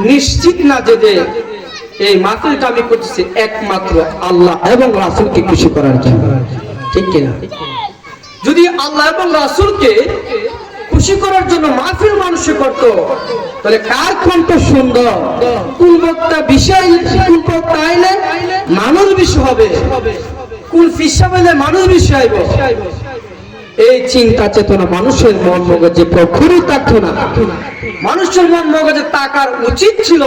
নিশ্চিত না যে এই মাহফিলটা আমি করতেছি একমাত্র আল্লাহ এবং রাসূলকে খুশি করার জন্য, ঠিক কিনা? যদি আল্লাহ এবং রাসূলকে খুশি করার জন্য মাহফিল মানুষ করত, তাহলে কার কণ্ঠ সুন্দর, কোন বক্তা বিষয়, কোন বক্তা আইলে মানুষ বিষয় হবে, কোন ফিসা বলে মানুষ বিষয় হইব, এই চিন্তা চেতনা মানুষের মন মগজে কখনো থাকতো না। মানুষের মন মগজে থাকার উচিত ছিল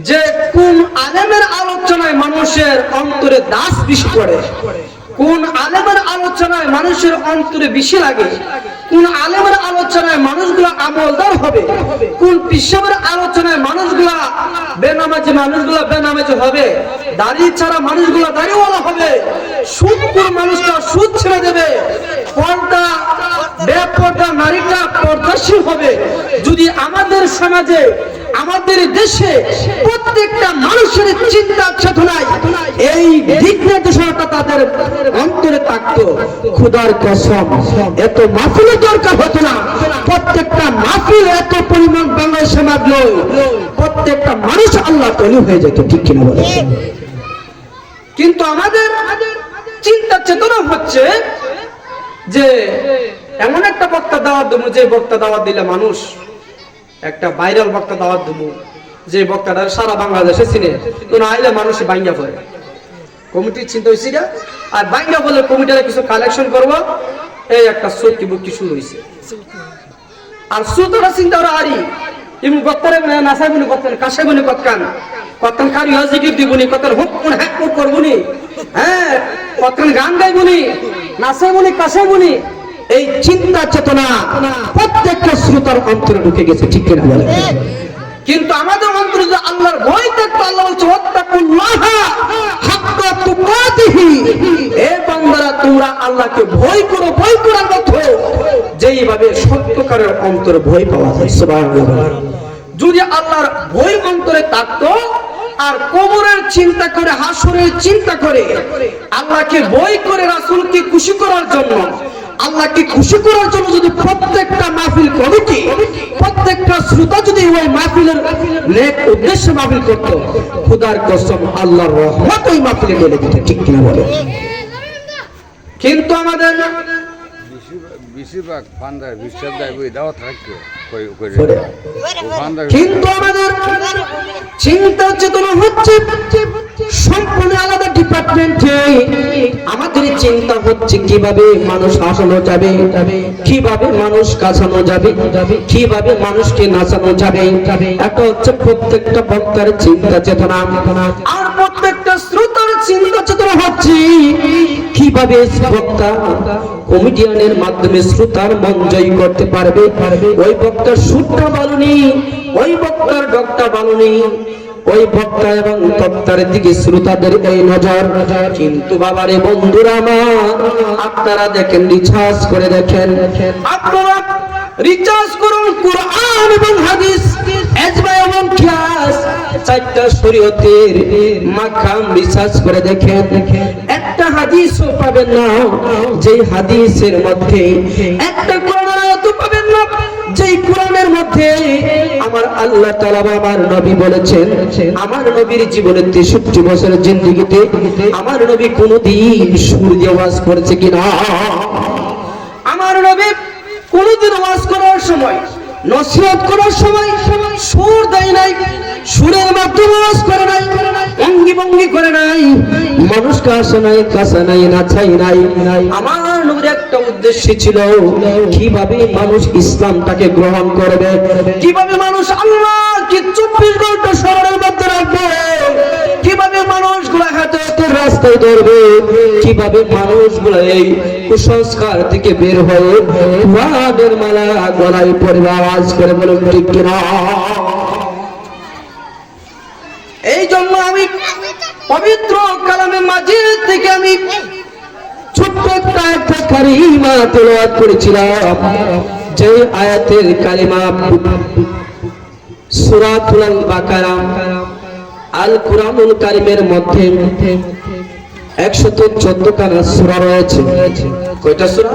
যে কোন আলেমের আলোচনায় মানুষের অন্তরে দাস বেশি পড়ে, কোন আলেমের আলোচনায় মানুষের অন্তরে বেশি লাগে, কোন আলেমের আলোচনায় মানুষগুলো আমলদার হবে, কোন পিসাবের আলোচনায় মানুষগুলা বেনামাজি হবে, দাড়ি ছাড়া মানুষগুলা দাড়িওয়ালা হবে, সুদখোর মানুষটা সুদ ছেড়ে দেবে, পর্দা বেপর্দা নারীটা পর্দাশীল হবে। যদি আমাদের সমাজে, আমাদের দেশে প্রত্যেকটা মানুষের চিন্তা চেতনায় এই দিক নির্দেশনাটা তাদের অন্তরে থাকতো, খোদার কসম এত মাহফিলের দরকার হতো না। প্রত্যেকটা মাহফিল এত পরিমাণ বাংলাদেশ সমাজ নয়, প্রত্যেকটা মানুষ আল্লাহ তৈরি হয়ে যেত, ঠিক কিনা বলে? কিন্তু আমাদের চিন্তা চেতনা হচ্ছে যে এমন একটা বক্তা দাওয়াত দেবো, যে বক্তা দাওয়াত দিলে মানুষ, একটা ভাইরাল বক্তা দাওয়াত দেবো, যে বক্তাটা সারা বাংলাদেশে চিনে, তো না আইলে মানুষ বাইঙ্গা পড়ে। কমিটির চিন্তা হয়েছে না, আর বাইঙ্গা বলে কমিটিরা কিছু কালেকশন করবো, এই একটা সত্যি বুকি শুরু হয়েছে। আর সুতরা চিন্তা ওরা আরি এমনি বক্তারে নাসাই বলি কতক্ষণ, কাশাই বলি কতক্ষণ, কতক্ষণ কারি হজিকির দিবনি, কতক্ষণ হুক হ্যাক করবনি, হ্যাঁ কতক্ষণ গান গাইবনি, নাসাই বলি কাশাই বলি। এই চিন্তা চেতনা প্রত্যেকটা শ্রোতার অন্তরে ঢুকে গেছে, ঠিক কিনা বলে? কিন্তু আমাদের অন্তরে যে আল্লাহর ভয় থাকতো, আল্লাহ বলছে ওয়াত্তাকুল্লাহা হাক্কা তুকাতিহি, এ বান্দারা তোমরা আল্লাহকে ভয় করো, ভয় করার মতো যেইভাবে সত্যকারের অন্তরে ভয় পাওয়া যায়। সুবহানাল্লাহ। যদি আল্লাহর ভয় অন্তরে থাকতো, আর কবরের চিন্তা করে, হাসরের চিন্তা করে, আল্লাহকে ভয় করে রাসূলকে খুশি করার জন্য, আল্লাহকে খুশি করার জন্য যদি প্রত্যেকটা মাহফিল কমিটি, প্রত্যেকটা শ্রোতা যদি ওই মাহফিলের নেক উদ্দেশ্যে মাহফিল করত, খোদার কসম আল্লাহর রহমত ওই মাহফিলে ঢেলে দিত, ঠিক কিনা বলে? কিন্তু আমাদের বেশিরভাগ ফান্ডার বিশ্বাস দেয় বই দাওয়াত রাখতো, কিন্তু আমাদের চিন্তা চেতনা হচ্ছে সম্পূর্ণ আলাদা ডিপার্টমেন্টে। আমাদের চিন্তা হচ্ছে কিভাবে মানুষ হাসানো যাবে, কিভাবে মানুষ কাছানো যাবে, কিভাবে মানুষকে নাচানো যাবে। এটা হচ্ছে প্রত্যেকটা বক্তার চিন্তা চেতনা। আর প্রত্যেকটা শ্রোতার চিন্তা চেতনা হচ্ছে কিভাবে বক্তা কমেডিয়ানের মাধ্যমে শ্রোতার মন জয় করতে পারবে। ওই বক্তার সুরটা ভালোনি, ওই বক্তার ডকটা ভালোনি, ওই বক্তা এবং বক্তার দিকে শ্রোতাদের এই নজর। কিন্তু বাবারে বন্ধুরা আমার, আপনারা দেখেন, রিচার্জ করে দেখেন, আপনারা রিচার্জ করুন কোরআন এবং হাদিস, এজমা এবং কিয়াস, চারটা শরীয়তের মাকাম রিসার্চ করে দেখেন, একটা হাদিসও পাবেন না যেই হাদিসের মধ্যে, একটা কোরআনের আয়াতও পাবেন না যেই কোরআনের মধ্যে আমার আল্লাহ তাআলা আমার নবী বলেছেন। আমার নবীর জীবনের 63 বছরের জিন্দেগিতে আমার নবী কোনদিন সুর দিয়ে ওয়াজ করেছে কিনা? আমার নবী কোনদিন ওয়াজ করার সময়, নসিহত করার সময় সুর দেয় নাই, সুরের মাধ্যমে ওয়াজ করে নাই, অঙ্গি ভঙ্গি করে নাই, মানুষকে আসে নাই, কাছে নাই, নাচাই নাই। আমার নবীর একটা উদ্দেশ্য ছিল কিভাবে মানুষ ইসলামটাকে গ্রহণ করবে, কিভাবে মানুষ আল্লাহকে 24 ঘন্টা স্মরণের মধ্যে রাখবে, কিভাবে মানুষগুলো হেদায়েতের রাস্তায় ধরবে, কিভাবে মানুষগুলো এই কুসংস্কার থেকে বের হয়ে ওয়াদের মালা গলায় পড়বে, আওয়াজ করে বলুন ঠিক কিনা? এই জন্য আমি পবিত্র কালামে মাজিদ থেকে আমি ছোট্ট একটা আয়াত কারিমা তেলাওয়াত করেছিলাম, যে আয়াতের কালিমা সূরাতুল বাকারা আল কুরআনুল কারীমের মধ্যে 114 খানা সূরা রয়েছে। কয়টা সূরা?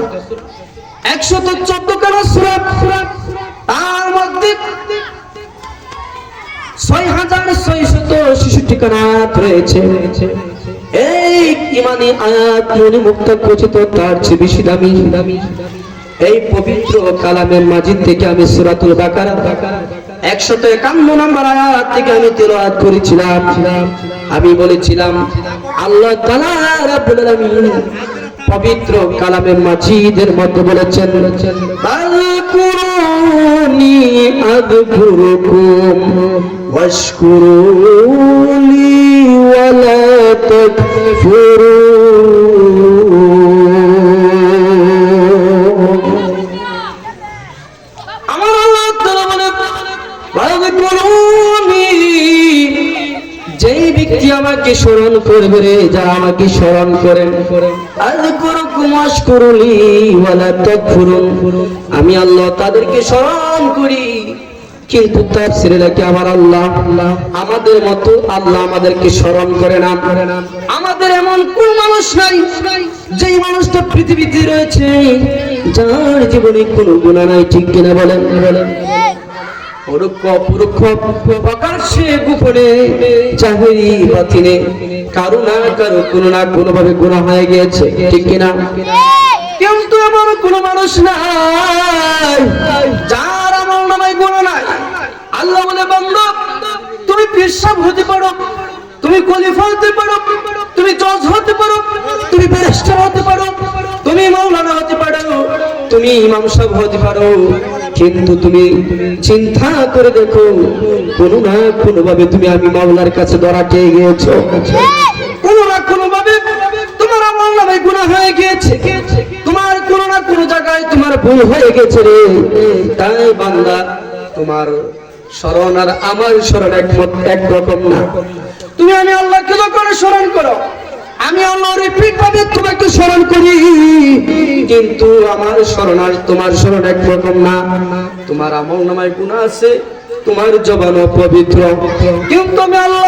114 খানা সূরা। তার মধ্যে 6666 আয়াত রয়েছে। এই ইমানি আয়াত মনিমুক্ত খচিত তার চেয়ে বেশি দামি এই পবিত্র কালামে মাজিদ থেকে আমি সূরাতুল বাকারা 151 নম্বর আয়াত থেকে আমি তেলাওয়াত করেছিলাম। আমি বলেছিলাম আল্লাহ তাআলা রাব্বুল আলামিন পবিত্র কালামে মাজিদের মধ্যে বলেছেন আযকুরুনি আযকুরুকুম ওয়াশকুরুলি ওয়ালা তাকফুরুন। আমার আল্লাহ তাআলা বলেন আযকুরুনি, যেই ব্যক্তি আমাকে স্মরণ করবে রে, যারা আমাকে স্মরণ করেন, আযকুরুকুম ওয়াশকুরুলি ওয়ালা তাকফুরুন, আমি আল্লাহ তাদেরকে স্মরণ করি। কিন্তু তাফসীরে লেখে আমার আল্লাহ আমাদের মতো আল্লাহ আমাদেরকে স্মরণ করে না। আমাদের এমন কোন মানুষ নাই, যেই মানুষটা পৃথিবীতে রয়েছে যার জীবনে কোনো গুনাহ নাই, ঠিক কিনা বলেন? প্রকাশ্যে গোপনে জাহেরি বাতিনে কারো না কারো কোনো না কোনো ভাবে গুনাহ হয়ে গিয়েছে, ঠিক কিনা? কিন্তু এমন কোন মানুষ নাই যার আমল নামায় গুনাহ নাই। আল্লাহ বলে বান্দা তুমি পেশাব হতে পারো, তুমি খলিফা হতে পারো, তুমি জজ হতে পারো, তুমি ব্যারিস্টার হতে পারো, তুমি মাওলানা হতে পারো, তুমি ইমাম সাহেব হতে পারো, কিন্তু তুমি চিন্তা করে দেখো কোনো না কোনো ভাবে তুমি আমি মাওলার কাছে ধরা খেয়ে গিয়েছো, কোনো না কোনো ভাবে তোমার আমল নামায় গুনাহ হয়ে গিয়েছে, তোমার কোনো না কোনো জায়গায় তোমার ভুল হয়ে গেছে রে। তাই বান্দা তোমার স্মরণ আর আমার স্মরণ একরকম না। তুমি আমি আল্লাহকে যখন স্মরণ করো, আমি আল্লাহর রিপিট ভাবে তোমাকে স্মরণ করি, কিন্তু আমার স্মরণ আর তোমার স্মরণ একরকম না। তোমার আমল নামায় গুনাহ আছে, তোমার জবান পবিত্র, কিন্তু আমি আল্লাহ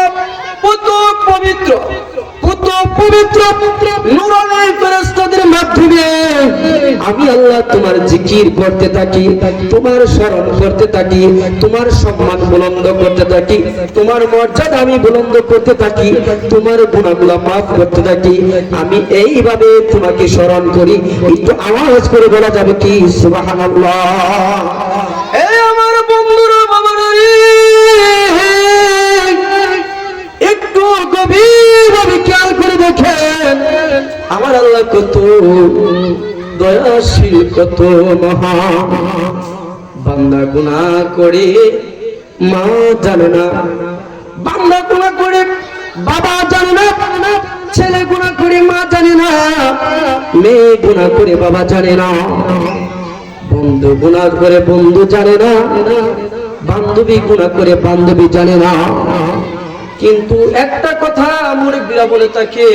কত পবিত্র, কত পবিত্র নূরানি ফেরেশতাদের মাধ্যমে আমি আল্লাহ তোমার জিকির করতে থাকি, তোমার স্মরণ করতে থাকি, তোমার সম্মান বুলন্দ করতে থাকি, তোমার মর্যাদা আমি বুলন্দ করতে থাকি, তোমার গুনাহগুলো মাফ করতে থাকি। আমি এইভাবে তোমাকে স্মরণ করি। একটু আওয়াজ করে বলা যাবে কি সুবহানাল্লাহ? এই আমার বন্ধুরা, বাবারা, একটু গভীরভাবে খেয়াল করে দেখেন আমার আল্লাহ কত দয়াশীল, কত মহান। বান্দা গুনাহ করে মা জানে না, বান্দা গুনাহ করে বাবা জানে না, ছেলে গুনাহ করে মা জানে না, মেয়ে গুনাহ করে বাবা জানে না, বন্ধু গুনাহ করে বন্ধু জানে না, বান্ধবী গুনাহ করে বান্ধবী জানে না। কিন্তু একটা কথা মুরব্বিরা বলে থাকে,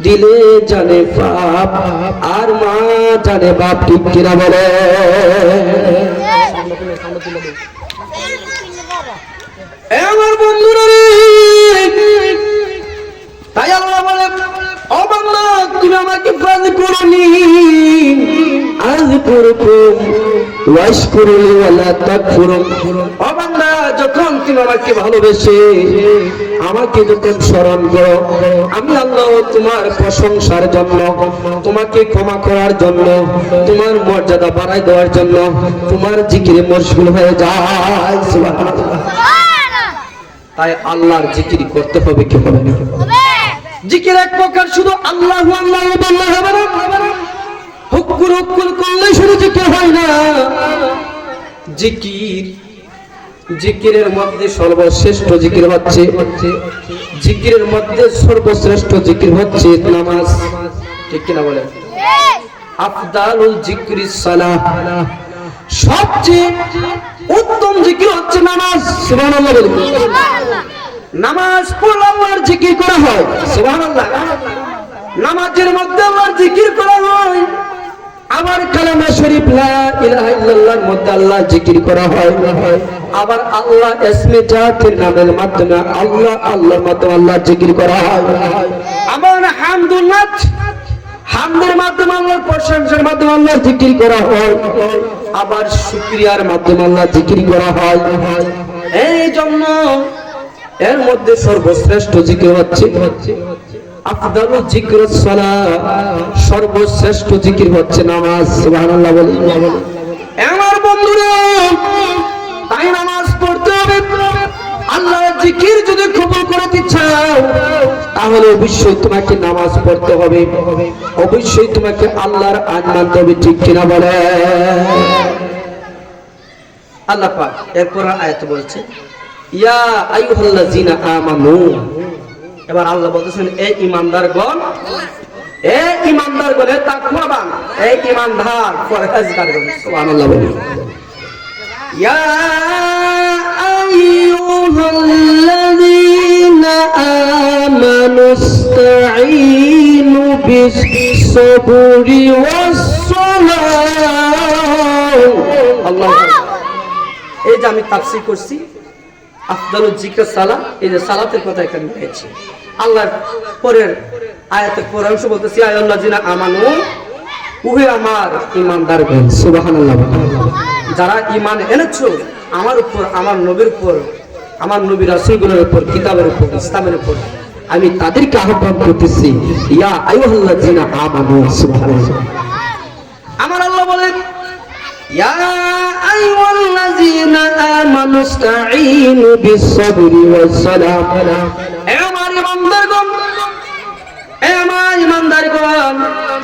দিলে জানে বাপ আর মা জানে বাপ, ঠিক কিনা বলে? আমার বন্ধুরা, তাই আল্লাহ বলে ও বান্দা তুমি আমাকে ফাযকুরুনি আযকুরুকুম ওয়াশকুরুলি ওয়ালা তাকফুরুন। ও বান্দা যখন তুমি আমাকে ভালোবেসে আমাকে যখন স্মরণ করো, আমি আল্লাহ তোমার প্রশংসার জন্য, তোমাকে ক্ষমা করার জন্য, তোমার মর্যাদা বাড়াই দেওয়ার জন্য তোমার জিকিরে মশগুল হয়ে যায়। সুবহানাল্লাহ। তাই আল্লাহর জিকির করতে হবে, কি হবে না? জিকির এক প্রকার শুধু আল্লাহু আল্লাহ বললে হবে না, হুক্কুর হুক্কুর করলে শুধু জিকির হয় না। জিকির, জিকিরের মধ্যে সর্বশ্রেষ্ঠ জিকির হচ্ছে, জিকিরের মধ্যে সর্বশ্রেষ্ঠ জিকির হচ্ছে নামাজ, ঠিক কিনা বলে? আফদালুল জিকরি সালাহ, সবচেয়ে উত্তম জিকির হচ্ছে নামাজ। সুবহানাল্লাহ বলুন। নামাজ পড়লে আল্লাহর জিকির করা হয়। সুবহানাল্লাহ। নামাজের মধ্যে আল্লাহর জিকির করা হয়। আবার কালেমা শরীফ লা ইলাহা ইল্লাল্লাহর মধ্যে আল্লাহর জিকির করা হয়। আবার আল্লাহ ইসমে জাতের নামের মাধ্যমে আল্লাহ, আল্লাহর মাধ্যমে আল্লাহর জিকির করা হয়। আবার হামদুলিল্লাহ, হামদের মাধ্যমে আল্লাহর প্রশংসার মাধ্যমে আল্লাহর জিকির করা হয়। আবার শুকরিয়ার মাধ্যমে আল্লাহর জিকির করা হয়। এই জন্য এর মধ্যে সর্বশ্রেষ্ঠ জিকির হচ্ছে আফদালু জিকরুস সালাহ, সর্বশ্রেষ্ঠ জিকির হচ্ছে নামাজ। সুবহানাল্লাহ বলি। আমার বন্ধুরা, তাই নামাজ পড়তে হবে। আল্লাহর জিকির যদি কবুল করতে চাও তাহলে অবশ্যই তোমাকে নামাজ পড়তে হবে, অবশ্যই তোমাকে আল্লাহর আইন মানতে হবে, ঠিক কিনা বলে? আল্লাহ পাক এরপর আয়াত বলছে ইয়া আইয়ুহাল্লাযিনা আমানু। এবার আল্লাহ বলতেছেন এই ঈমানদারগণ, এই ঈমানদারগণ, এই তাকওয়াবান, এই ঈমানদার পরহেজগারগণ। সুবহানাল্লাহ বলি। ইয়া আইয়ুহাল্লাযিনা আমানুস্তাঈনু বিস-সাবরি ওয়াস-সালাহ। আল্লাহু আকবার। এই যে আমি তাফসীর করছি আফদালুল জিকর সালাহ, এই যে সালাতের কথা এখানে বলেছি। আল্লাহর পরের আয়াতের পরের অংশ বলতেছি আয়াল্লাযিনা আমানু, ওহে আমার ঈমানদারগণ। সুবহানাল্লাহ। যারা ঈমান এনেছো আমার উপর, আমার নবীর উপর, আমার নবী রাসূলগুলোর উপর, কিতাবের উপর, ইসলামের উপর, আমি তাদেরকে আহ্বান করতেছি ইয়া আইয়ুহাল্লাযিনা আমানু। সুবহানাল্লাহ। আমার আল্লাহ বলেন ইয়া আইয়ুহাল্লাযিনা আমানুস্তাঈনু বিস-সাবরি ওয়াস-সালাহ। হে আমার ঈমানদারগণ, হে আমার ঈমানদারগণ,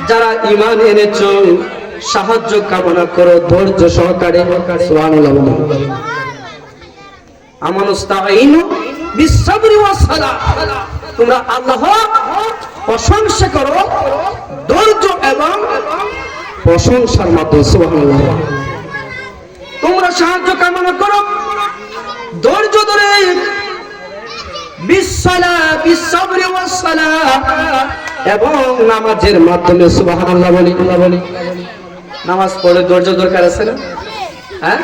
যারা ঈমান এনেছো সাহায্য কামনা করো ধৈর্য সহকারে। সুবহানাল্লাহ। আমানুস্তাঈনু বিস-সাবরি ওয়াস-সালাহ, তোমরা আল্লাহর প্রশংসা করো ধৈর্য এবং প্রশংসার মাধ্যমে। সুবহানাল্লাহ। তোমরা সাহায্য কামনা করো ধৈর্য ধরে, বিস-সালাহ বিস-সাবরি ওয়াস-সালাহ, এবং নামাজের মাধ্যমে। সুবহানাল্লাহ বলি। নামাজ পড়লে ধৈর্য দরকার আছে না? হ্যাঁ,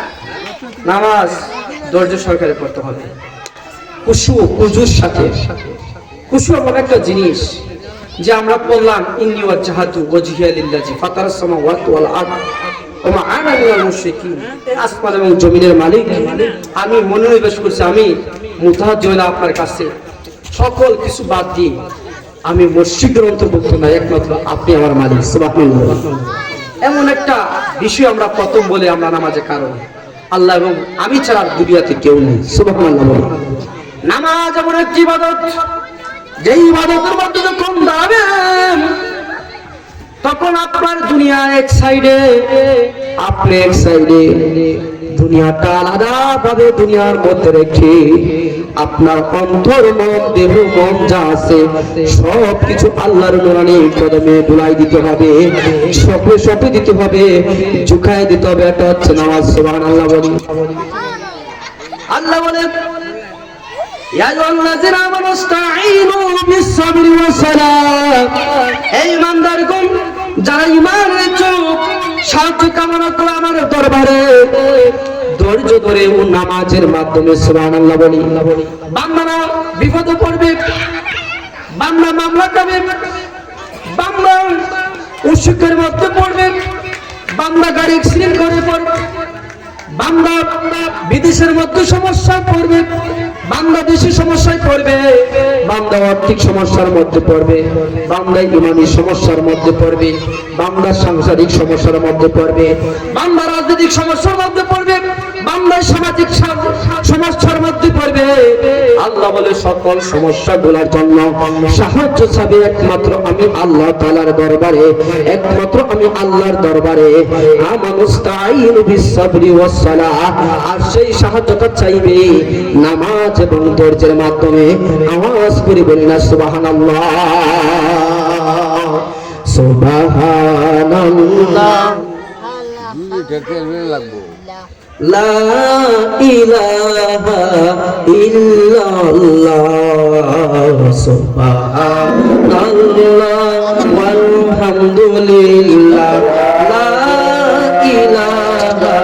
নামাজ ধৈর্য সহকারে পড়তে হবে, খুজুর সাথে। খুশু এমন একটা জিনিস যে আমরা পড়লাম ইন্নী ওয়াজহাতু ওয়াজহিয়া লিল্লাযী ফাতারাস সামাওয়াতি ওয়াল আরদ ওয়া মা আনা মিনাল মুশরিকিন। আসমান এবং জমিনের মালিক আমি মনোনিবেশ করছি, আমি মুতাওয়াজ্জিহ আপনার কাছে, সকল কিছু বাদ দিয়ে আমি মুশরিকদের অন্তর্ভুক্ত না, একমাত্র আপনি আমার মালিক। সুবহানাল্লাহ। এমন একটা বিষয় আমরা প্রথম বলে আমরা নামাজের কারণ আল্লাহ এবং আমি ছাড়া দুনিয়াতে কেউ নেই। সুবহানাল্লাহ। নামাজ এমন একটি ইবাদত, যে ইবাদতের মধ্যে যখন দাঁড়াবেন তখন আপনার দুনিয়া এক সাইডে, আপনি এক সাইডে, দুনিয়াটা আলাদা ভাবে দুনিয়ার মধ্যে রেখে আপনার অন্তর, মন, দেহ, মন যা আছে সব কিছু আল্লাহর নুরানি কদমে ডুলাই দিতে হবে, সপে দিতে হবে, ঝুঁকায় দিতে হবে। এটা হচ্ছে নামাজ। সুবহানাল্লাহ বলি। আল্লাহ বলেন ইয়া আইয়ুহাল্লাযিনা আমানুস্তাঈনু বিস-সাবরি ওয়াস-সালাহ। এই ঈমানদারগণ, যারা ঈমান এনেছো সাহায্য কামনা করো আমার দরবারে ধৈর্য ধরে ও নামাজের মাধ্যমে। সুবহানাল্লাহ বলি। বান্দা বিপদে পড়বে, বান্দা মামলা করবে, বান্দা অসুখের মধ্যে পড়বে, বান্দা গাড়ি অ্যাক্সিডেন্ট করে পড়বে, বান্দা বিদেশের মধ্যে সমস্যায় পড়বে, বান্দা দেশি সমস্যায় পড়বে, বান্দা আর্থিক সমস্যার মধ্যে পড়বে, বান্দা ইমানি সমস্যার মধ্যে পড়বে, বান্দা সাংসারিক সমস্যার মধ্যে পড়বে, বান্দা রাজনৈতিক সমস্যার মধ্যে পড়বে, বান্দা সামাজিক সমস্যার মধ্যে পড়বে। আল্লাহ বলে সকল সমস্যাগুলোর জন্য সাহায্য চাবে একমাত্র আমি আল্লাহ তাআলার দরবারে, একমাত্র আমি আল্লাহর দরবারে। আমানুস্তাঈনু বিস-সাবরি ওয়াস-সালাহ। আর সেই সাহায্যটা চাইবে নামাজ এবং ধৈর্যের মাধ্যমে। আওয়াজ করে বলি না সুবহানাল্লাহ, সুবহানাল্লাহ। লা ইলাহা ইল্লাল্লাহ, সুবহানাল্লাহ ওয়ালহামদুলিল্লাহ, লা ইলাহা